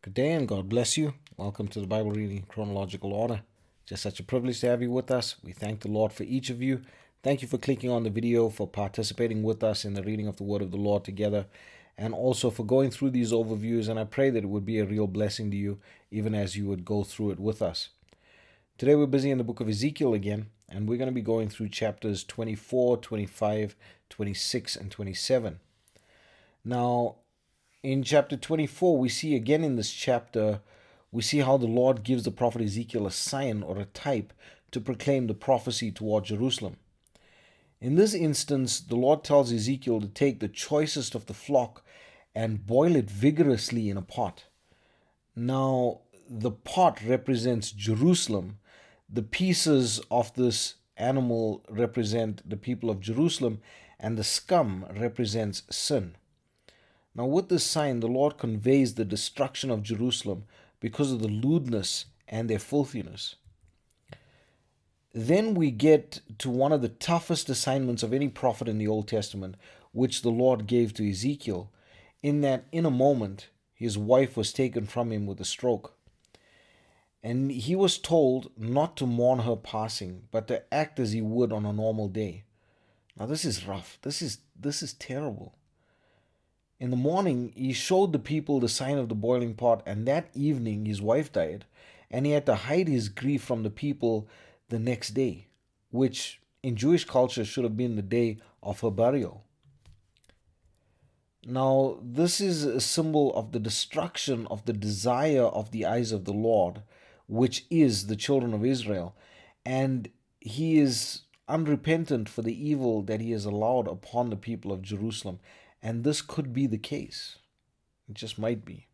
Good day and God bless you. Welcome to the Bible reading chronological order. Just such a privilege to have you with us. We thank the Lord for each of you. Thank you for clicking on the video, for participating with us in the reading of the Word of the Lord together, and also for going through these overviews. And I pray that it would be a real blessing to you, even as you would go through it with us. Today we're busy in the book of Ezekiel again, and we're going to be going through chapters 24, 25, 26, and 27. Now, in chapter 24, we see again in this chapter, we see how the Lord gives the prophet Ezekiel a sign or a type to proclaim the prophecy toward Jerusalem. In this instance, the Lord tells Ezekiel to take the choicest of the flock and boil it vigorously in a pot. Now, the pot represents Jerusalem. The pieces of this animal represent the people of Jerusalem, and the scum represents sin. Now, with this sign, the Lord conveys the destruction of Jerusalem because of the lewdness and their filthiness. Then we get to one of the toughest assignments of any prophet in the Old Testament, which the Lord gave to Ezekiel, in that in a moment his wife was taken from him with a stroke. And he was told not to mourn her passing, but to act as he would on a normal day. Now, this is rough. This is terrible. In the morning, he showed the people the sign of the boiling pot, and that evening his wife died, and he had to hide his grief from the people the next day, which in Jewish culture should have been the day of her burial. Now, this is a symbol of the destruction of the desire of the eyes of the Lord, which is the children of Israel, and he is unrepentant for the evil that he has allowed upon the people of Jerusalem. And this could be the case. It just might be.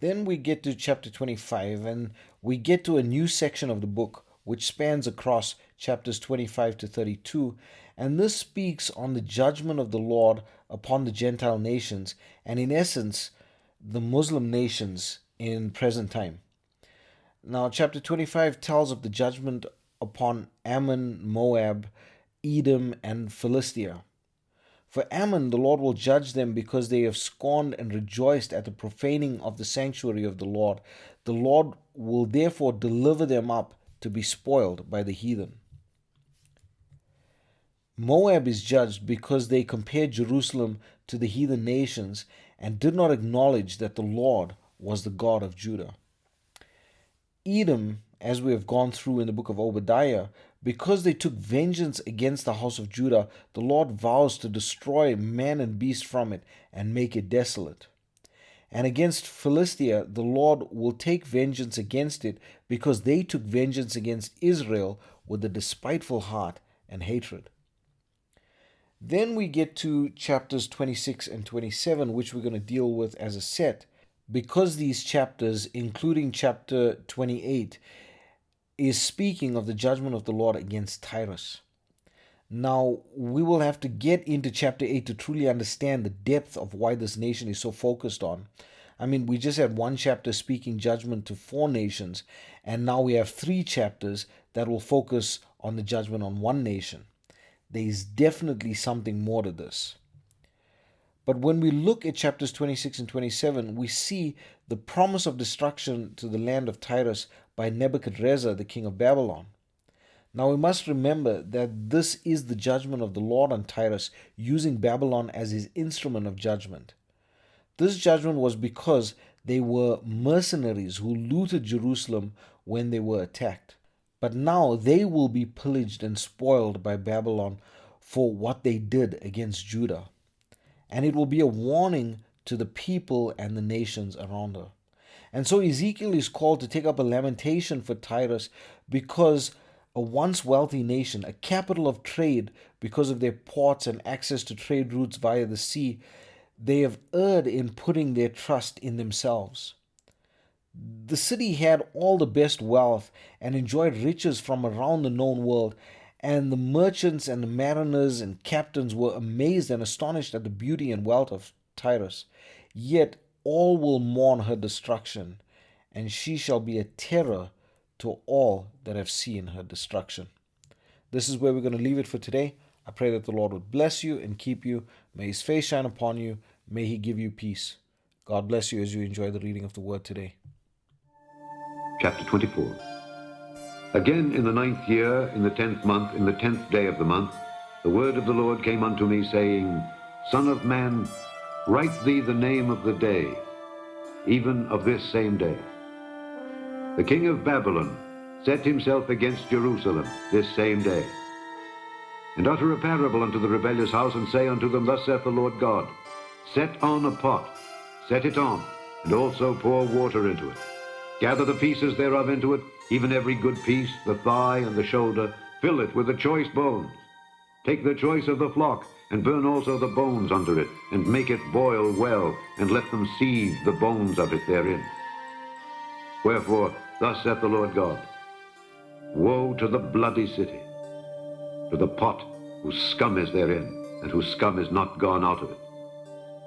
Then we get to chapter 25, and we get to a new section of the book which spans across chapters 25 to 32. And this speaks on the judgment of the Lord upon the Gentile nations, and in essence, the Muslim nations in present time. Now, chapter 25 tells of the judgment upon Ammon, Moab, Edom, and Philistia. For Ammon, the Lord will judge them because they have scorned and rejoiced at the profaning of the sanctuary of the Lord. The Lord will therefore deliver them up to be spoiled by the heathen. Moab is judged because they compared Jerusalem to the heathen nations and did not acknowledge that the Lord was the God of Judah. Edom, as we have gone through in the book of Obadiah, because they took vengeance against the house of Judah, the Lord vows to destroy man and beast from it and make it desolate. And against Philistia, the Lord will take vengeance against it because they took vengeance against Israel with a despiteful heart and hatred. Then we get to chapters 26 and 27, which we're going to deal with as a set, because these chapters, including chapter 28, is speaking of the judgment of the Lord against Tyrus. Now, we will have to get into chapter 8 to truly understand the depth of why this nation is so focused on. I mean, we just had one chapter speaking judgment to 4 nations, and now we have 3 chapters that will focus on the judgment on 1 nation. There is definitely something more to this. But when we look at chapters 26 and 27, we see the promise of destruction to the land of Tyrus by Nebuchadnezzar, the king of Babylon. Now we must remember that this is the judgment of the Lord on Tyrus, using Babylon as his instrument of judgment. This judgment was because they were mercenaries who looted Jerusalem when they were attacked. But now they will be pillaged and spoiled by Babylon for what they did against Judah. And it will be a warning to the people and the nations around her. And so Ezekiel is called to take up a lamentation for Tyrus because a once wealthy nation, a capital of trade because of their ports and access to trade routes via the sea, they have erred in putting their trust in themselves. The city had all the best wealth and enjoyed riches from around the known world, and the merchants and the mariners and captains were amazed and astonished at the beauty and wealth of Tyrus. Yet all will mourn her destruction, and she shall be a terror to all that have seen her destruction. This is where we're going to leave it for today. I pray that the Lord would bless you and keep you. May his face shine upon you. May he give you peace. God bless you as you enjoy the reading of the word today. Chapter 24. Again in the 9th year, in the 10th month, in the 10th day of the month, the word of the Lord came unto me, saying, Son of man, write thee the name of the day, even of this same day. The king of Babylon set himself against Jerusalem this same day. And utter a parable unto the rebellious house, and say unto them, Thus saith the Lord God, Set on a pot, set it on, and also pour water into it. Gather the pieces thereof into it, even every good piece, the thigh and the shoulder, fill it with the choice bones. Take the choice of the flock, and burn also the bones under it, and make it boil well, and let them seethe the bones of it therein. Wherefore, thus saith the Lord God, Woe to the bloody city, to the pot whose scum is therein, and whose scum is not gone out of it.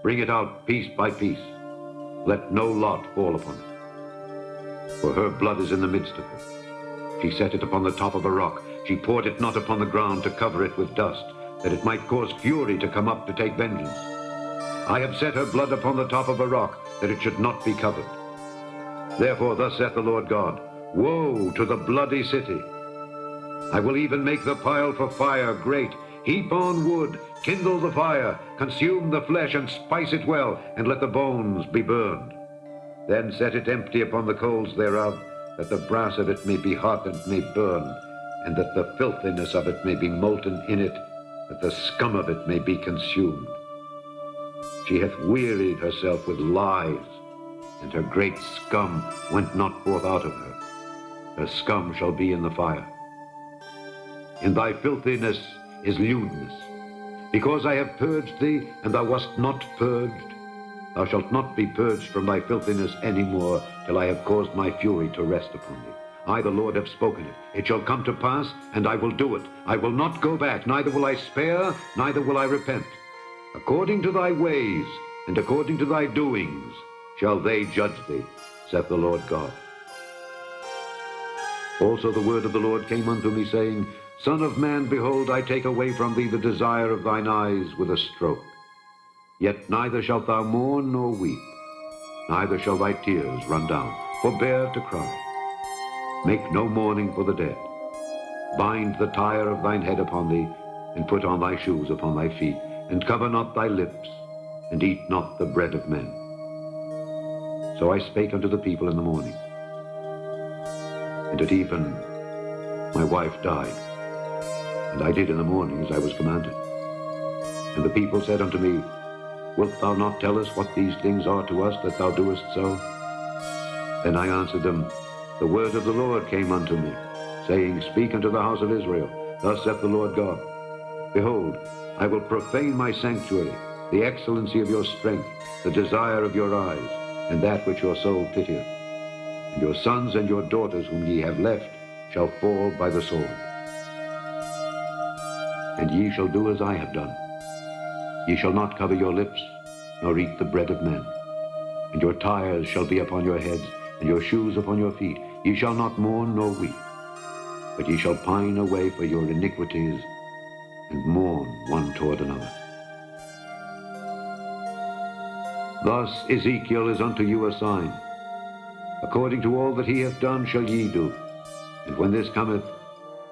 Bring it out piece by piece. Let no lot fall upon it. For her blood is in the midst of her. She set it upon the top of a rock. She poured it not upon the ground to cover it with dust, that it might cause fury to come up to take vengeance. I have set her blood upon the top of a rock, that it should not be covered. Therefore thus saith the Lord God, Woe to the bloody city! I will even make the pile for fire great. Heap on wood, kindle the fire, consume the flesh, and spice it well, and let the bones be burned. Then set it empty upon the coals thereof, that the brass of it may be hot and may burn, and that the filthiness of it may be molten in it, that the scum of it may be consumed. She hath wearied herself with lies, and her great scum went not forth out of her. Her scum shall be in the fire. In thy filthiness is lewdness. Because I have purged thee, and thou wast not purged, thou shalt not be purged from thy filthiness any more, till I have caused my fury to rest upon thee. I, the Lord, have spoken it. It shall come to pass, and I will do it. I will not go back, neither will I spare, neither will I repent. According to thy ways, and according to thy doings, shall they judge thee, saith the Lord God. Also the word of the Lord came unto me, saying, Son of man, behold, I take away from thee the desire of thine eyes with a stroke. Yet neither shalt thou mourn nor weep, neither shall thy tears run down. Forbear to cry. Make no mourning for the dead. Bind the tire of thine head upon thee, and put on thy shoes upon thy feet, and cover not thy lips, and eat not the bread of men. So I spake unto the people in the morning. And at even my wife died. And I did in the morning as I was commanded. And the people said unto me, Wilt thou not tell us what these things are to us, that thou doest so? Then I answered them, The word of the Lord came unto me, saying, Speak unto the house of Israel, Thus saith the Lord God, Behold, I will profane my sanctuary, the excellency of your strength, the desire of your eyes, and that which your soul pitieth. And your sons and your daughters whom ye have left shall fall by the sword. And ye shall do as I have done. Ye shall not cover your lips, nor eat the bread of men. And your tires shall be upon your heads, and your shoes upon your feet. Ye shall not mourn nor weep, but ye shall pine away for your iniquities, and mourn one toward another. Thus Ezekiel is unto you a sign. According to all that he hath done shall ye do. And when this cometh,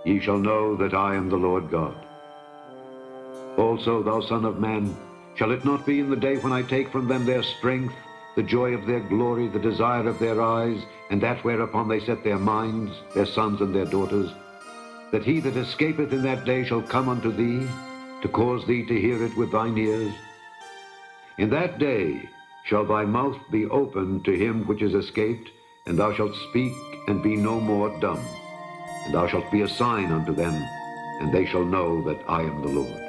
ye shall know that I am the Lord God. Also, thou son of man, shall it not be in the day when I take from them their strength, the joy of their glory, the desire of their eyes, and that whereupon they set their minds, their sons and their daughters, that he that escapeth in that day shall come unto thee, to cause thee to hear it with thine ears? In that day shall thy mouth be opened to him which is escaped, and thou shalt speak and be no more dumb. And thou shalt be a sign unto them, and they shall know that I am the Lord.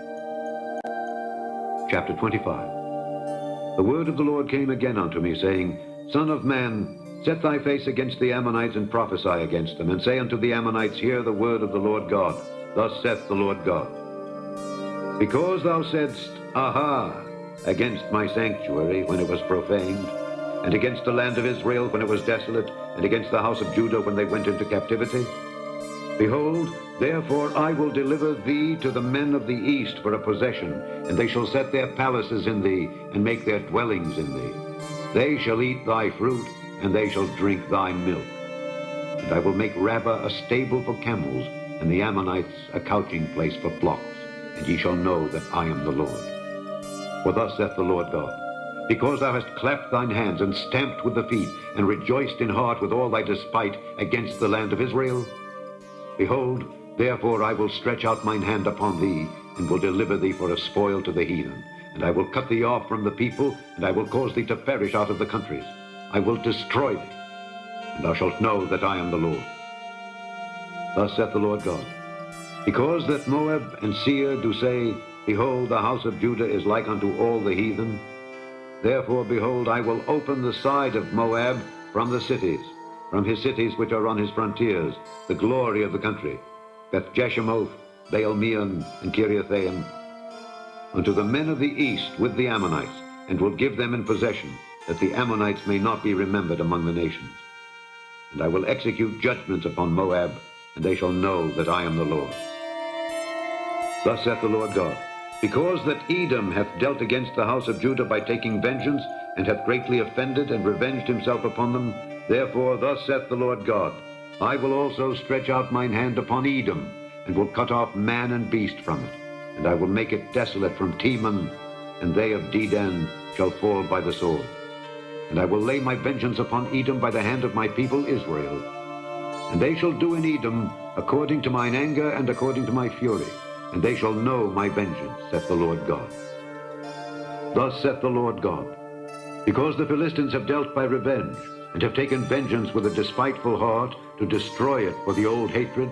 Chapter 25. The word of the Lord came again unto me, saying, Son of man, set thy face against the Ammonites, and prophesy against them, and say unto the Ammonites, Hear the word of the Lord God. Thus saith the Lord God. Because thou saidst, Aha, against my sanctuary when it was profaned, and against the land of Israel when it was desolate, and against the house of Judah when they went into captivity, behold, therefore I will deliver thee to the men of the east for a possession, and they shall set their palaces in thee, and make their dwellings in thee. They shall eat thy fruit, and they shall drink thy milk. And I will make Rabbah a stable for camels, and the Ammonites a couching place for flocks. And ye shall know that I am the Lord. For thus saith the Lord God, because thou hast clapped thine hands, and stamped with the feet, and rejoiced in heart with all thy despite against the land of Israel, behold, therefore I will stretch out mine hand upon thee, and will deliver thee for a spoil to the heathen. And I will cut thee off from the people, and I will cause thee to perish out of the countries. I will destroy thee, and thou shalt know that I am the Lord. Thus saith the Lord God, because that Moab and Seir do say, behold, the house of Judah is like unto all the heathen, therefore, behold, I will open the side of Moab from the cities, from his cities which are on his frontiers, the glory of the country, Beth-Jeshemoth, Baal-meon, and Kiriathaim, unto the men of the east with the Ammonites, and will give them in possession, that the Ammonites may not be remembered among the nations. And I will execute judgments upon Moab, and they shall know that I am the Lord. Thus saith the Lord God, because that Edom hath dealt against the house of Judah by taking vengeance, and hath greatly offended and revenged himself upon them, therefore thus saith the Lord God, I will also stretch out mine hand upon Edom, and will cut off man and beast from it, and I will make it desolate from Teman, and they of Dedan shall fall by the sword. And I will lay my vengeance upon Edom by the hand of my people Israel. And they shall do in Edom according to mine anger and according to my fury, and they shall know my vengeance, saith the Lord God. Thus saith the Lord God, because the Philistines have dealt by revenge, and have taken vengeance with a despiteful heart to destroy it for the old hatred,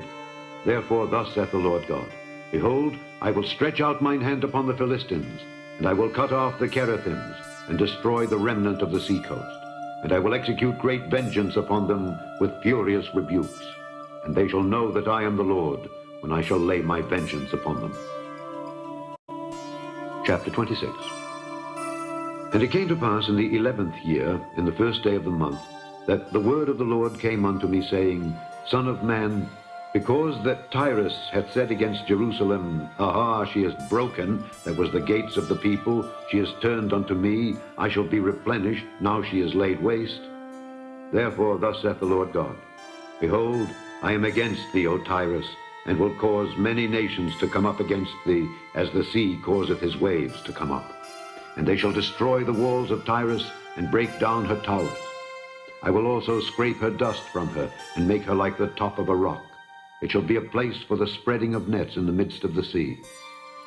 therefore thus saith the Lord God, behold, I will stretch out mine hand upon the Philistines, and I will cut off the Cherethims, and destroy the remnant of the seacoast. And I will execute great vengeance upon them with furious rebukes. And they shall know that I am the Lord, when I shall lay my vengeance upon them. Chapter 26. And it came to pass in the 11th year, in the first day of the month, that the word of the Lord came unto me, saying, Son of man, because that Tyrus hath said against Jerusalem, Aha, she is broken, that was the gates of the people, she is turned unto me, I shall be replenished, now she is laid waste. Therefore thus saith the Lord God, behold, I am against thee, O Tyrus, and will cause many nations to come up against thee, as the sea causeth his waves to come up. And they shall destroy the walls of Tyrus, and break down her towers. I will also scrape her dust from her, and make her like the top of a rock. It shall be a place for the spreading of nets in the midst of the sea.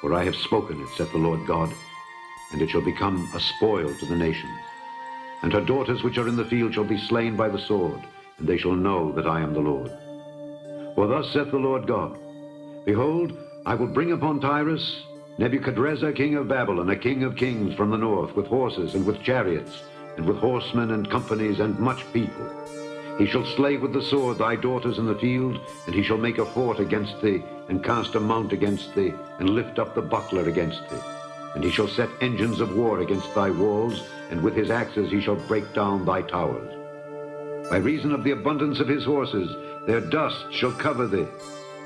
For I have spoken it, saith the Lord God, and it shall become a spoil to the nations. And her daughters which are in the field shall be slain by the sword, and they shall know that I am the Lord. For thus saith the Lord God, behold, I will bring upon Tyrus Nebuchadrezzar king of Babylon, a king of kings from the north, with horses and with chariots, and with horsemen and companies and much people. He shall slay with the sword thy daughters in the field, and he shall make a fort against thee, and cast a mount against thee, and lift up the buckler against thee. And he shall set engines of war against thy walls, and with his axes he shall break down thy towers. By reason of the abundance of his horses, their dust shall cover thee.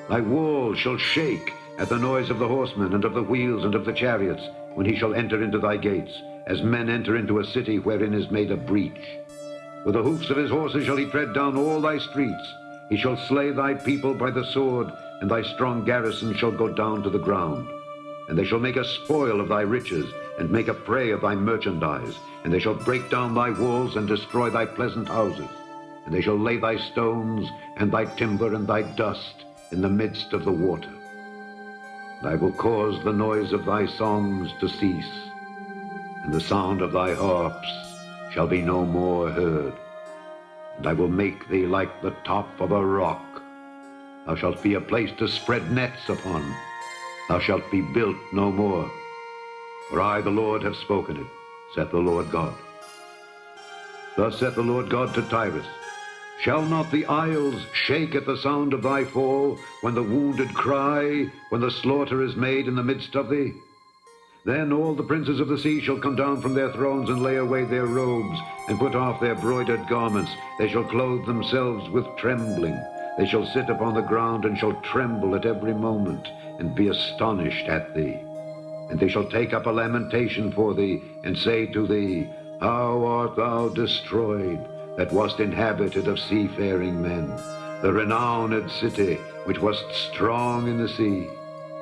Thy walls shall shake at the noise of the horsemen, and of the wheels, and of the chariots, when he shall enter into thy gates, as men enter into a city wherein is made a breach. With the hoofs of his horses shall he tread down all thy streets. He shall slay thy people by the sword, and thy strong garrison shall go down to the ground. And they shall make a spoil of thy riches, and make a prey of thy merchandise. And they shall break down thy walls, and destroy thy pleasant houses. And they shall lay thy stones, and thy timber, and thy dust in the midst of the water. And I will cause the noise of thy songs to cease, and the sound of thy harps shall be no more heard. And I will make thee like the top of a rock. Thou shalt be a place to spread nets upon. Thou shalt be built no more. For I, the Lord, have spoken it, saith the Lord God. Thus saith the Lord God to Tyrus, shall not the isles shake at the sound of thy fall, when the wounded cry, when the slaughter is made in the midst of thee? Then all the princes of the sea shall come down from their thrones, and lay away their robes, and put off their broidered garments. They shall clothe themselves with trembling. They shall sit upon the ground, and shall tremble at every moment, and be astonished at thee. And they shall take up a lamentation for thee, and say to thee, How art thou destroyed, that wast inhabited of seafaring men? the renowned city, which wast strong in the sea,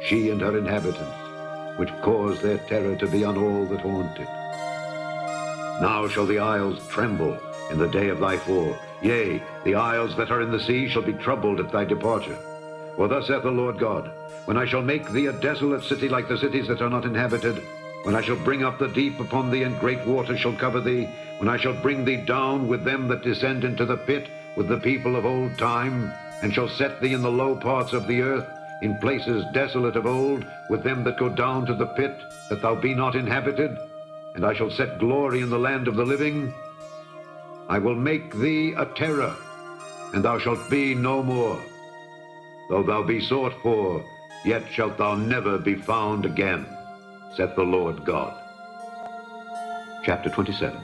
she and her inhabitants, which caused their terror to be on all that haunt it. Now shall the isles tremble in the day of thy fall. Yea, the isles that are in the sea shall be troubled at thy departure. For thus saith the Lord God, when I shall make thee a desolate city like the cities that are not inhabited, when I shall bring up the deep upon thee, and great waters shall cover thee, when I shall bring thee down with them that descend into the pit, with the people of old time, and shall set thee in the low parts of the earth, in places desolate of old, with them that go down to the pit, that thou be not inhabited, and I shall set glory in the land of the living. I will make thee a terror, and thou shalt be no more. Though thou be sought for, yet shalt thou never be found again, saith the Lord God. Chapter 27.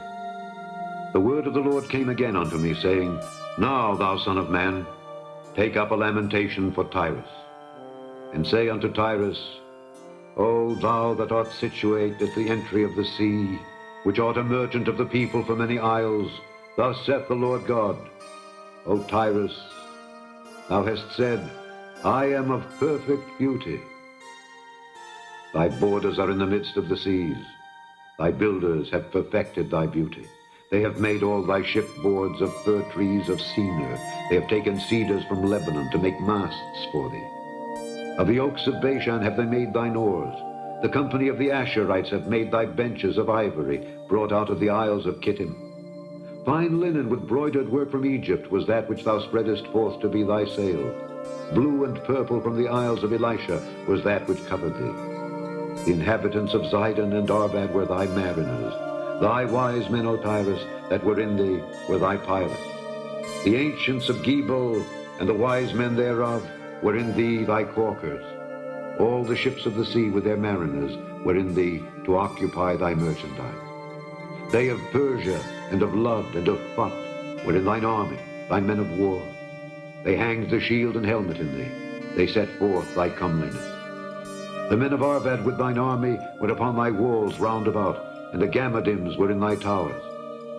The word of the Lord came again unto me, saying, Now, thou son of man, take up a lamentation for Tyrus, and say unto Tyrus, O thou that art situate at the entry of the sea, which art a merchant of the people for many isles, thus saith the Lord God, O Tyrus, thou hast said, I am of perfect beauty. Thy borders are in the midst of the seas. Thy builders have perfected thy beauty. They have made all thy shipboards of fir trees of Senir. They have taken cedars from Lebanon to make masts for thee. Of the oaks of Bashan have they made thine oars. The company of the Asherites have made thy benches of ivory, brought out of the isles of Kittim. Fine linen with broidered work from Egypt was that which thou spreadest forth to be thy sail. Blue and purple from the isles of Elisha was that which covered thee. The inhabitants of Zidon and Arvad were thy mariners. Thy wise men, O Tyrus, that were in thee were thy pilots. The ancients of Gebal and the wise men thereof were in thee thy caulkers. All the ships of the sea with their mariners were in thee to occupy thy merchandise. They of Persia and of Lud and of Phut were in thine army, thy men of war. They hanged the shield and helmet in thee. They set forth thy comeliness. The men of Arvad with thine army were upon thy walls round about, and the Gammadims were in thy towers.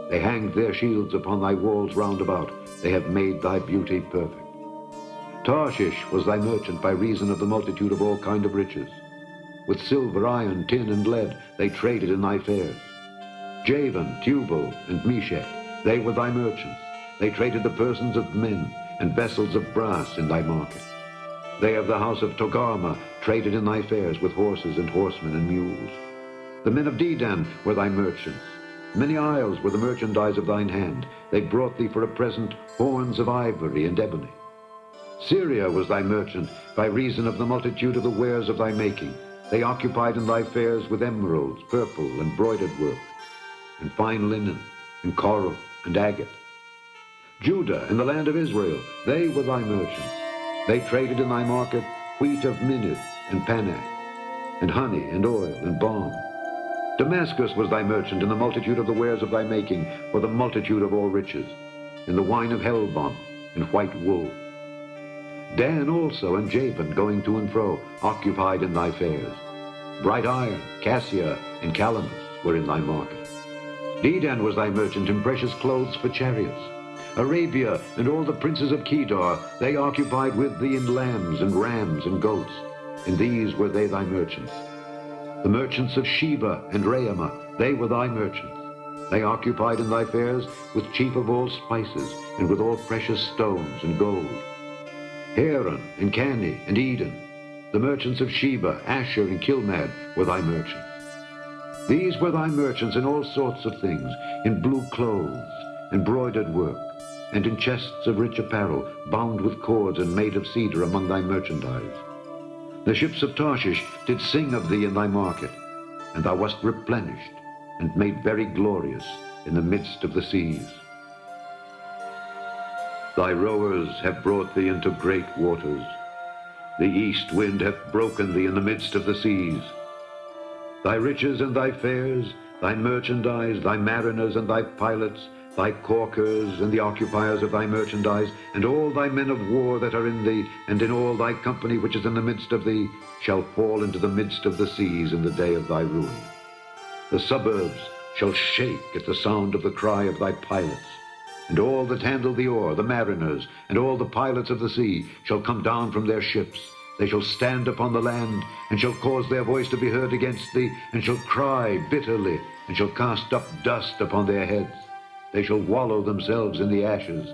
They hanged their shields upon thy walls round about. They have made thy beauty perfect. Tarshish was thy merchant by reason of the multitude of all kind of riches. With silver, iron, tin, and lead they traded in thy fairs. Javan, Tubal, and Meshech, they were thy merchants. They traded the persons of men and vessels of brass in thy market. They of the house of Togarmah traded in thy fairs with horses and horsemen and mules. The men of Dedan were thy merchants. Many isles were the merchandise of thine hand. They brought thee for a present horns of ivory and ebony. Syria was thy merchant by reason of the multitude of the wares of thy making. They occupied in thy fairs with emeralds, purple, and broidered work, and fine linen, and coral, and agate. Judah and the land of Israel, they were thy merchants. They traded in thy market wheat of Minnith and Panac, and honey and oil and balm. Damascus was thy merchant in the multitude of the wares of thy making, for the multitude of all riches, in the wine of Helbon and white wool. Dan also and Javan, going to and fro, occupied in thy fairs. Bright iron, cassia, and calamus were in thy market. Dedan was thy merchant in precious clothes for chariots. Arabia and all the princes of Kedar, they occupied with thee in lambs and rams and goats. In these were they thy merchants. The merchants of Sheba and Raamah, they were thy merchants. They occupied in thy fairs with chief of all spices, and with all precious stones and gold. Haran and Cani and Eden, the merchants of Sheba, Asher and Kilmad were thy merchants. These were thy merchants in all sorts of things, in blue clothes and broidered work, and in chests of rich apparel, bound with cords and made of cedar among thy merchandise. The ships of Tarshish did sing of thee in thy market, and thou wast replenished, and made very glorious in the midst of the seas. Thy rowers have brought thee into great waters. The east wind hath broken thee in the midst of the seas. Thy riches and thy fairs, thy merchandise, thy mariners and thy pilots, thy caulkers and the occupiers of thy merchandise, and all thy men of war that are in thee, and in all thy company which is in the midst of thee, shall fall into the midst of the seas in the day of thy ruin. The suburbs shall shake at the sound of the cry of thy pilots. And all that handle the oar, the mariners, and all the pilots of the sea, shall come down from their ships. They shall stand upon the land, and shall cause their voice to be heard against thee, and shall cry bitterly, and shall cast up dust upon their heads. They shall wallow themselves in the ashes,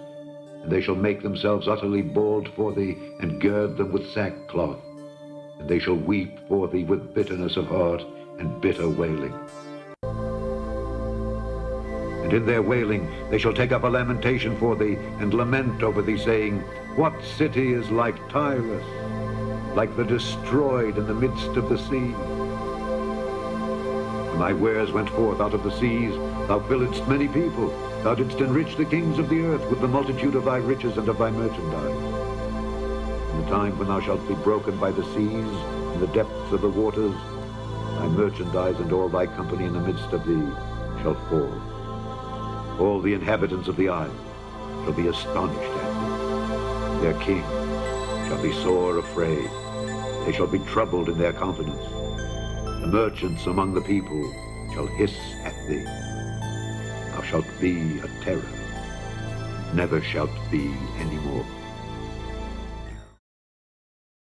and they shall make themselves utterly bald for thee, and gird them with sackcloth. And they shall weep for thee with bitterness of heart and bitter wailing. And in their wailing they shall take up a lamentation for thee, and lament over thee, saying, What city is like Tyrus, like the destroyed in the midst of the sea? When thy wares went forth out of the seas, thou filledst many people. Thou didst enrich the kings of the earth with the multitude of thy riches and of thy merchandise. In the time when thou shalt be broken by the seas, in the depths of the waters, thy merchandise and all thy company in the midst of thee shall fall. All the inhabitants of the isle shall be astonished at thee. Their king shall be sore afraid. They shall be troubled in their countenance. The merchants among the people shall hiss at thee. Thou shalt be a terror, never shalt be any more.